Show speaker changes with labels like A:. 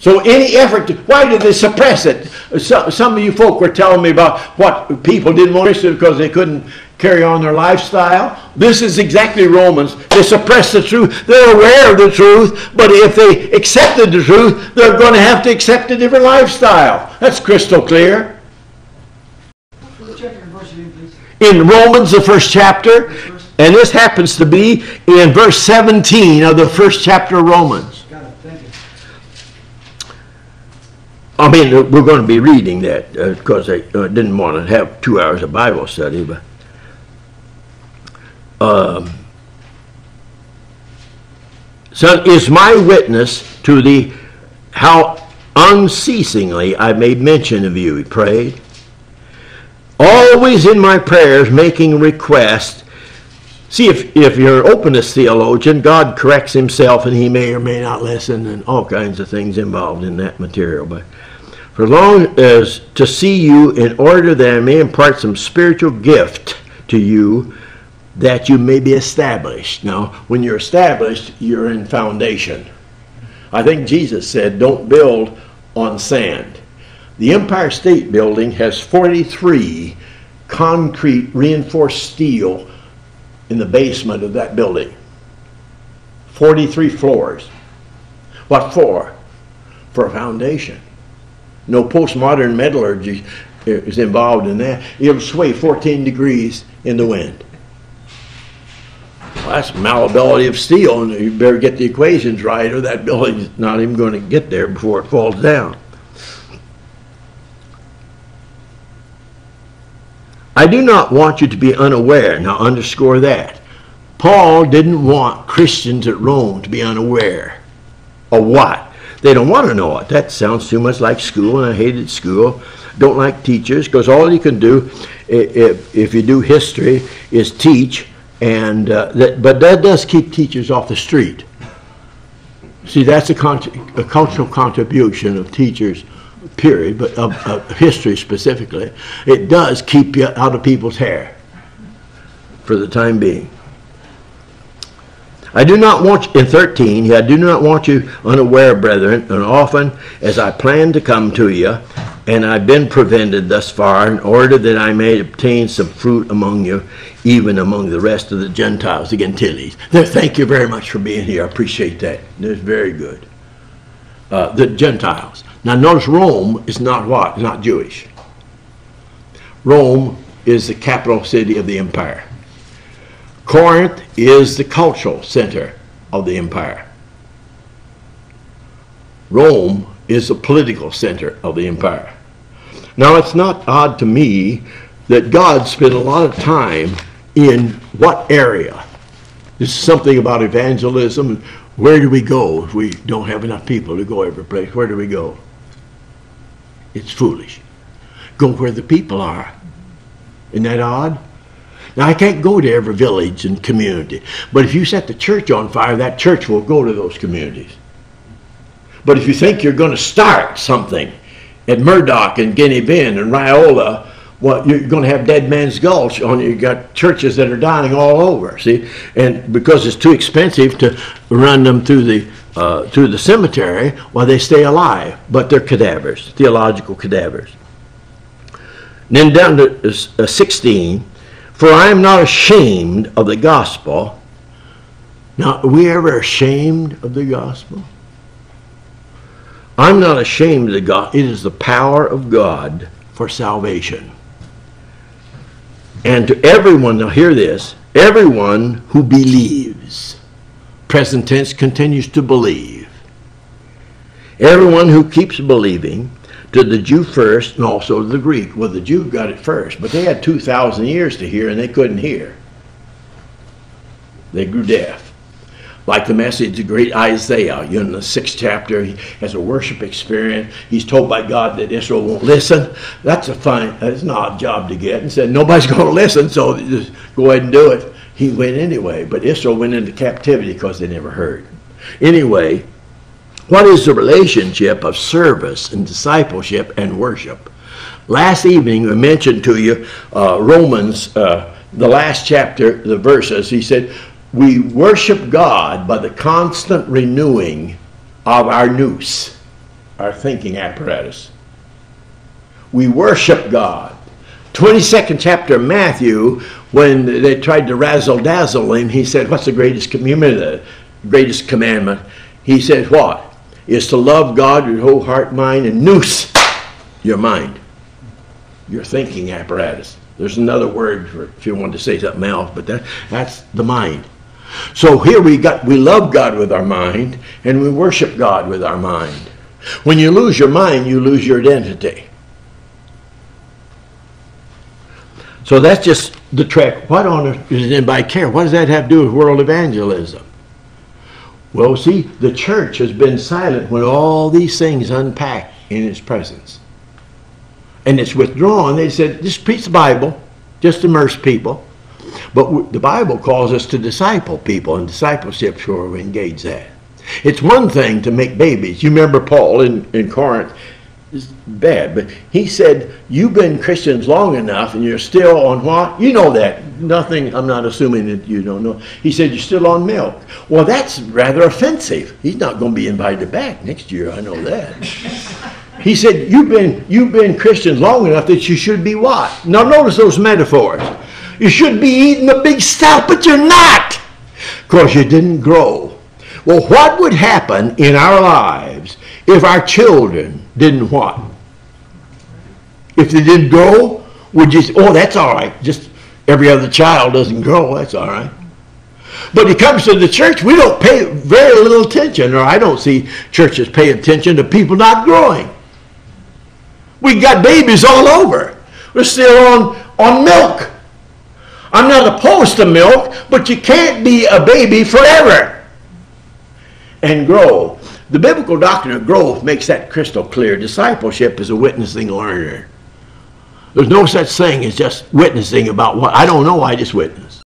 A: So any effort to, why did they suppress it? Some of you folk were telling me about what people didn't want to because they couldn't carry on their lifestyle. This is exactly Romans. They suppress the truth. They're aware of the truth, but if they accepted the truth, they're going to have to accept a different lifestyle. That's crystal clear. In Romans, the first chapter, and this happens to be in verse 17 of the first chapter of Romans. I mean, we're going to be reading that because I didn't want to have 2 hours of Bible study, but Son is my witness to thee how unceasingly I made mention of you, he prayed. Always in my prayers making request. See, if you're an openness theologian, God corrects himself and he may or may not listen and all kinds of things involved in that material. But for as long as to see you in order that I may impart some spiritual gift to you that you may be established. Now, when you're established, you're in foundation. I think Jesus said, don't build on sand. The Empire State Building has 43 concrete reinforced steel in the basement of that building. 43 floors. What for? For a foundation. No postmodern metallurgy is involved in that. It'll sway 14 degrees in the wind. Well, that's malleability of steel, and you better get the equations right or that building's not even going to get there before it falls down. I do not want you to be unaware. Now underscore that. Paul didn't want Christians at Rome to be unaware of what? They don't want to know it. That sounds too much like school, and I hated school. Don't like teachers, because all you can do, if you do history, is teach, and but that does keep teachers off the street. See, that's a cultural contribution of teachers, period, but of history specifically. It does keep you out of people's hair for the time being. I do not want you, in 13, I do not want you unaware, brethren, and often as I plan to come to you, and I've been prevented thus far, in order that I may obtain some fruit among you, even among the rest of the Gentiles, the Gentiles. Thank you very much for being here. I appreciate that. That's very good. The Gentiles. Now notice Rome is not what? Not Jewish. Rome is the capital city of the empire. Corinth is the cultural center of the empire. Rome is the political center of the empire. Now it's not odd to me that God spent a lot of time in what area? This is something about evangelism. Where do we go if we don't have enough people to go every place? Where do we go? It's foolish. Go where the people are. Isn't that odd? Now, I can't go to every village and community, but if you set the church on fire, that church will go to those communities. But if you think you're going to start something at Murdoch and Guinea Bend and Riola, well, you're going to have Dead Man's Gulch on you. You've got churches that are dying all over, see? And because it's too expensive to run them through the cemetery, well, they stay alive, but they're cadavers, theological cadavers. And then down to 16, for I am not ashamed of the gospel. Now, are we ever ashamed of the gospel? I'm not ashamed of the gospel. It is the power of God for salvation. And to everyone, now hear this, everyone who believes, present tense continues to believe. Everyone who keeps believing, to the Jew first and also to the Greek. Well, the Jew got it first, but they had 2,000 years to hear and they couldn't hear. They grew deaf. Like the message of great Isaiah, in the 6th chapter, he has a worship experience. He's told by God that Israel won't listen. That's an odd job to get. And said, nobody's going to listen, so just go ahead and do it. He went anyway, but Israel went into captivity because they never heard. Anyway, what is the relationship of service and discipleship and worship? Last evening we mentioned to you Romans, the last chapter, the verses. He said, we worship God by the constant renewing of our nous. our thinking apparatus. We worship God. 22nd chapter of Matthew, when they tried to razzle-dazzle him, he said, what's the greatest commandment? He said, what? Is to love God with your whole heart, mind, and nous, your mind, your thinking apparatus. There's another word for if you want to say something else, but that's the mind. So here we love God with our mind, and we worship God with our mind. When you lose your mind, you lose your identity. So that's just the trick. What on earth does anybody care? What does that have to do with world evangelism? Well, see, the church has been silent when all these things unpack in its presence. And it's withdrawn. They said, just preach the Bible, just immerse people. But the Bible calls us to disciple people, and discipleship is where we engage that. It's one thing to make babies. You remember Paul in Corinth. It's bad, but he said, you've been Christians long enough and you're still on what? You know that. Nothing, I'm not assuming that you don't know. He said, you're still on milk. Well, that's rather offensive. He's not going to be invited back next year, I know that. He said, you've been Christians long enough that you should be what? Now notice those metaphors. You should be eating the big stuff, but you're not, because you didn't grow. Well, what would happen in our lives if our children didn't what? If they didn't grow, would you say, oh, that's all right. Just every other child doesn't grow, that's all right. But it comes to the church, we don't pay very little attention, or I don't see churches pay attention to people not growing. We got babies all over. We're still on milk. I'm not opposed to milk, but you can't be a baby forever and grow. The biblical doctrine of growth makes that crystal clear. Discipleship is a witnessing learner. There's no such thing as just witnessing about what. I don't know, I just witness.